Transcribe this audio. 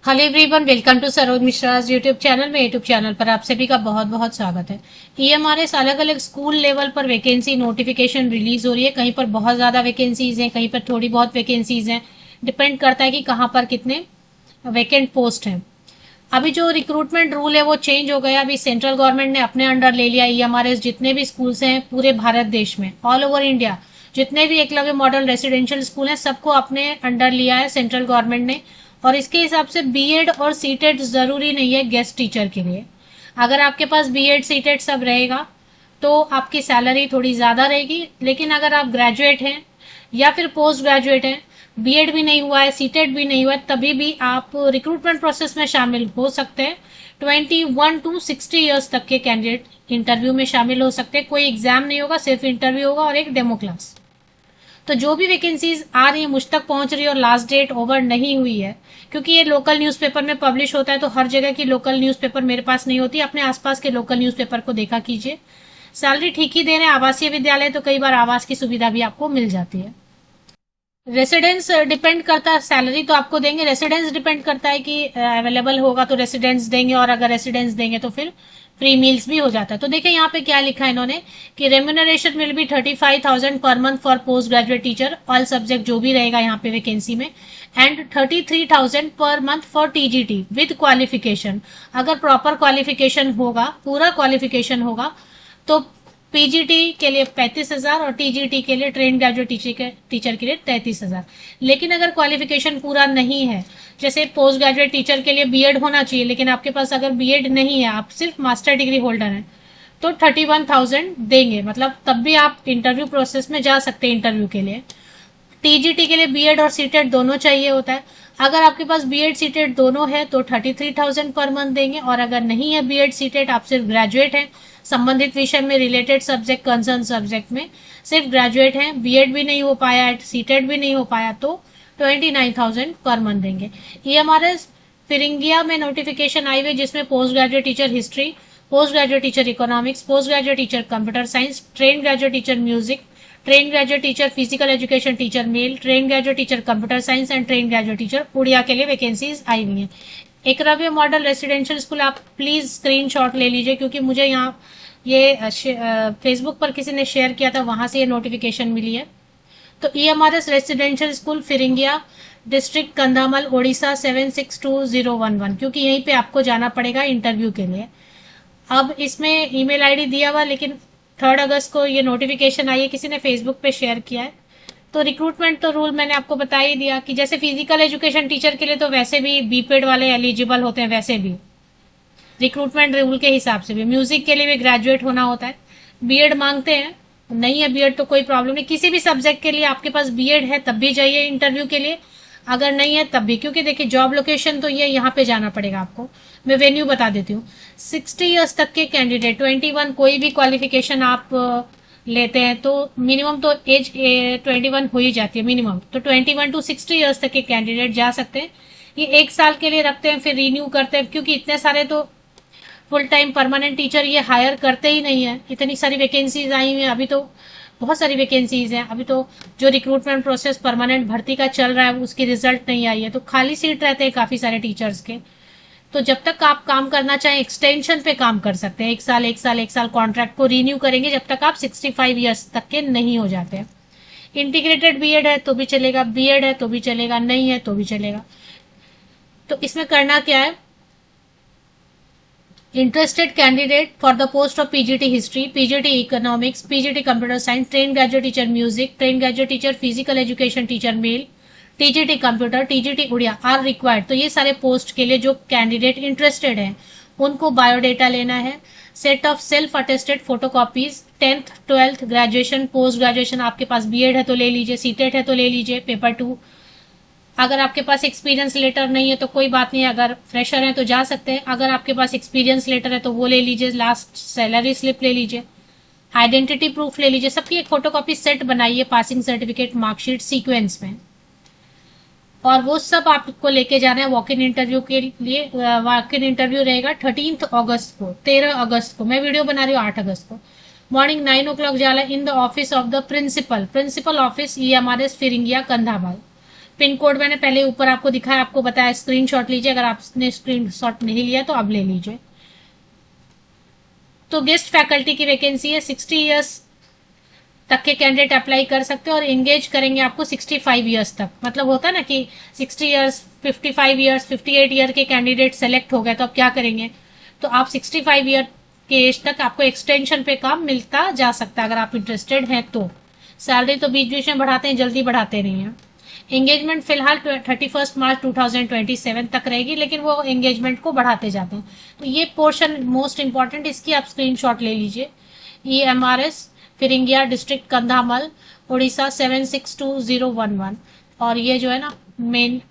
Hello everyone, welcome to Saroj Mishra's YouTube channel में। YouTube channel पर आप सभी का बहुत बहुत स्वागत है। ईएमआरएस अलग अलग स्कूल लेवल पर वैकेंसी नोटिफिकेशन रिलीज हो रही है। कहीं पर बहुत ज़्यादा वैकेंसीज हैं, कहीं पर थोड़ी बहुत वैकेंसीज हैं। डिपेंड करता है कि कहाँ पर कितने वैकेंट पोस्ट हैं। अभी जो रिक्रूटमेंट रूल है वो चेंज हो गया। अभी सेंट्रल गवर्नमेंट ने अपने अंडर ले लिया ईएमआरएस। जितने भी स्कूल्स हैं पूरे भारत देश में, ऑल ओवर इंडिया, जितने भी एकलव्य मॉडल रेसिडेंशियल स्कूल हैं सबको अपने अंडर लिया है सेंट्रल गवर्नमेंट ने। और इसके हिसाब से बीएड और सीटेट जरूरी नहीं है गेस्ट टीचर के लिए। अगर आपके पास बीएड सीटेट सब रहेगा तो आपकी सैलरी थोड़ी ज़्यादा रहेगी। लेकिन अगर आप ग्रेजुएट हैं या फिर पोस्ट ग्रेजुएट हैं, बीएड भी नहीं हुआ है, सीटेट भी नहीं हुआ है, तभी भी आप रिक्रूटमेंट प्रोसेस में शामिल हो सकते हैं। 21 टू 60 ईयर्स तक के कैंडिडेट इंटरव्यू में शामिल हो सकते हैं। कोई एग्जाम नहीं होगा, सिर्फ इंटरव्यू होगा और एक डेमो क्लास। तो जो भी वैकेंसीज आ रही है, मुझ तक पहुंच रही है और लास्ट डेट ओवर नहीं हुई है, क्योंकि ये लोकल न्यूज़पेपर में पब्लिश होता है तो हर जगह की लोकल न्यूज़पेपर मेरे पास नहीं होती। अपने आसपास के लोकल न्यूज़पेपर को देखा कीजिए। सैलरी ठीक ही दे रहे हैं। आवासीय विद्यालय तो कई बार आवास की सुविधा भी आपको मिल जाती है। रेसिडेंस डिपेंड करता है, सैलरी तो आपको देंगे। रेसिडेंस डिपेंड करता है कि अवेलेबल होगा तो रेसिडेंस देंगे, और अगर रेसिडेंस देंगे तो फिर फ्री मील्स भी हो जाता है। तो देखिए यहाँ पे क्या लिखा है इन्होंने कि remuneration will be 35,000 per month for post graduate teacher, all subject जो भी रहेगा यहाँ पे वैकेंसी में, and 33,000 per month for TGT with qualification. अगर प्रॉपर क्वालिफिकेशन होगा, पूरा क्वालिफिकेशन होगा, तो पीजीटी के लिए 35,000 और टीजीटी के लिए ट्रेन ग्रेजुएट टीचर के लिए 33,000। लेकिन अगर क्वालिफिकेशन पूरा नहीं है, जैसे पोस्ट ग्रेजुएट टीचर के लिए बीएड होना चाहिए, लेकिन आपके पास अगर बीएड नहीं है, आप सिर्फ मास्टर डिग्री होल्डर हैं, तो 31,000 देंगे। मतलब तब भी आप इंटरव्यू प्रोसेस में जा सकते हैं इंटरव्यू के लिए। टीजीटी के लिए बीएड और सीटेट दोनों चाहिए होता है। अगर आपके पास बीएड सीटेट दोनों है तो 33,000 पर मंथ देंगे, और अगर नहीं है बीएड सीटेट, आप सिर्फ ग्रेजुएट हैं, संबंधित विषय में, रिलेटेड सब्जेक्ट, कंसर्न सब्जेक्ट में सिर्फ ग्रेजुएट हैं, बीएड भी नहीं हो पाया है, सीटेट भी नहीं हो पाया, तो 29,000 पर मंथ देंगे। ईएमआरएस फिरिंगिया में नोटिफिकेशन आई हुई, जिसमें post graduate teacher history, post graduate teacher economics, post graduate teacher computer science, train graduate teacher music, train graduate teacher physical education teacher male, train graduate teacher computer science and train graduate teacher Odia के लिए vacancies आई हुई हैं। Eklavya model residential school आप please screenshot ले लीजिए, क्योंकि मुझे यहाँ ये फेसबुक पर किसी ने शेयर किया था, वहां से ये नोटिफिकेशन मिली है। तो EMRS residential school Phiringia, district Kandhamal, Odisha 762011, क्योंकि यहीं पे आपको जाना पड़ेगा इंटरव्यू के लिए। अब इसमें ईमेल आईडी दिया हुआ, लेकिन 3 अगस्त को ये नोटिफिकेशन आई है, किसी ने फेसबुक पे शेयर किया है। तो रिक्रूटमेंट तो रूल मैंने आपको बता ही दिया कि जैसे फिजिकल एजुकेशन टीचर के लिए तो वैसे भी बीपेड वाले एलिजिबल होते हैं, वैसे भी रिक्रूटमेंट रूल के हिसाब से भी म्यूजिक के लिए भी ग्रेजुएट होना होता है। बीएड मांगते हैं, नहीं है बीएड तो कोई प्रॉब्लम नहीं। किसी भी सब्जेक्ट के लिए आपके पास बीएड है तब भी जाइए इंटरव्यू के लिए, अगर नहीं है तब भी, क्योंकि देखिए जॉब लोकेशन तो ये यहाँ पे जाना पड़ेगा आपको। मैं वेन्यू बता देती हूँ। 60 ईयर्स तक के कैंडिडेट, 21 कोई भी क्वालिफिकेशन आप लेते हैं तो मिनिमम तो एज 21 हो ही जाती है मिनिमम, तो 21 टू 60 ईयर्स तक के कैंडिडेट जा सकते हैं। ये 1 साल के लिए रखते हैं, फिर रिन्यू करते हैं, क्योंकि इतने सारे तो फुल टाइम परमानेंट टीचर ये हायर करते ही नहीं है। इतनी सारी वैकेंसीज आई हुई हैं, अभी तो बहुत सारी वैकेंसीज हैं। अभी तो जो रिक्रूटमेंट प्रोसेस परमानेंट भर्ती का चल रहा है उसकी रिजल्ट नहीं आई है, तो खाली सीट रहते हैं काफी सारे टीचर्स के। तो जब तक आप काम करना चाहें एक्सटेंशन पे काम कर सकते हैं, 1 साल 1 साल 1 साल कॉन्ट्रैक्ट को रिन्यू करेंगे जब तक आप 65 ईयर्स तक के नहीं हो जाते हैं। इंटीग्रेटेड बीएड है तो भी चलेगा, बीएड है तो भी चलेगा, नहीं है तो भी चलेगा। तो इसमें करना क्या है, interested candidate for the post of PGT history, PGT economics, PGT computer science, trained graduate teacher music, trained graduate teacher physical education teacher male, TGT computer, TGT Odia are required. तो ये सारे पोस्ट के लिए जो कैंडिडेट इंटरेस्टेड हैं उनको biodata लेना है। Set of self attested photocopies, 10th 12th graduation, post graduation, आपके पास बीएड है तो ले लीजिए, सीटेट है तो ले लीजिए, पेपर 2। अगर आपके पास एक्सपीरियंस लेटर नहीं है तो कोई बात नहीं, अगर फ्रेशर हैं तो जा सकते हैं। अगर आपके पास एक्सपीरियंस लेटर है तो वो ले लीजिए, लास्ट सैलरी स्लिप ले लीजिए, आइडेंटिटी प्रूफ ले लीजिए, सबकी एक फोटोकॉपी सेट बनाइए, पासिंग सर्टिफिकेट, मार्कशीट सीक्वेंस में। और वो सब आपको लेके जाना है वॉक इन इंटरव्यू के लिए। वॉक इन इंटरव्यू रहेगा 13 अगस्त को, 13 अगस्त को। मैं वीडियो बना रही हूँ 8 अगस्त को। मॉर्निंग 9 o'clock जाला in the office of the principal office EMRS Phiringia Kandhamal. Pin code मैंने पहले ऊपर आपको दिखाया, आपको बताया स्क्रीनशॉट लीजिए, अगर आपने स्क्रीनशॉट नहीं लिया तो अब ले लीजिए। तो गेस्ट फैकल्टी की वैकेंसी है, 60 ईयर्स तक के कैंडिडेट अप्लाई कर सकते हैं और एंगेज करेंगे आपको 65 ईयर्स तक। मतलब होता है ना कि 60 ईयर्स, 55 ईयर्स, 58 ईयर के कैंडिडेट सेलेक्ट हो गए तो अब क्या करेंगे, तो आप 65 ईयर के एज तक आपको एक्सटेंशन पे काम मिलता जा सकता है अगर आप इंटरेस्टेड हैं तो। सैलरी तो बीच बीच में बढ़ाते हैं, जल्दी बढ़ाते नहीं हैं। एंगेजमेंट फिलहाल 31 मार्च 2027 तक रहेगी, लेकिन वो एंगेजमेंट को बढ़ाते जाते हैं। तो ये पोर्शन मोस्ट इंपॉर्टेंट, इसकी आप स्क्रीनशॉट ले लीजिए। EMRS फिरिंगिया डिस्ट्रिक्ट कंधामल उड़ीसा 762011, और ये जो है ना मेन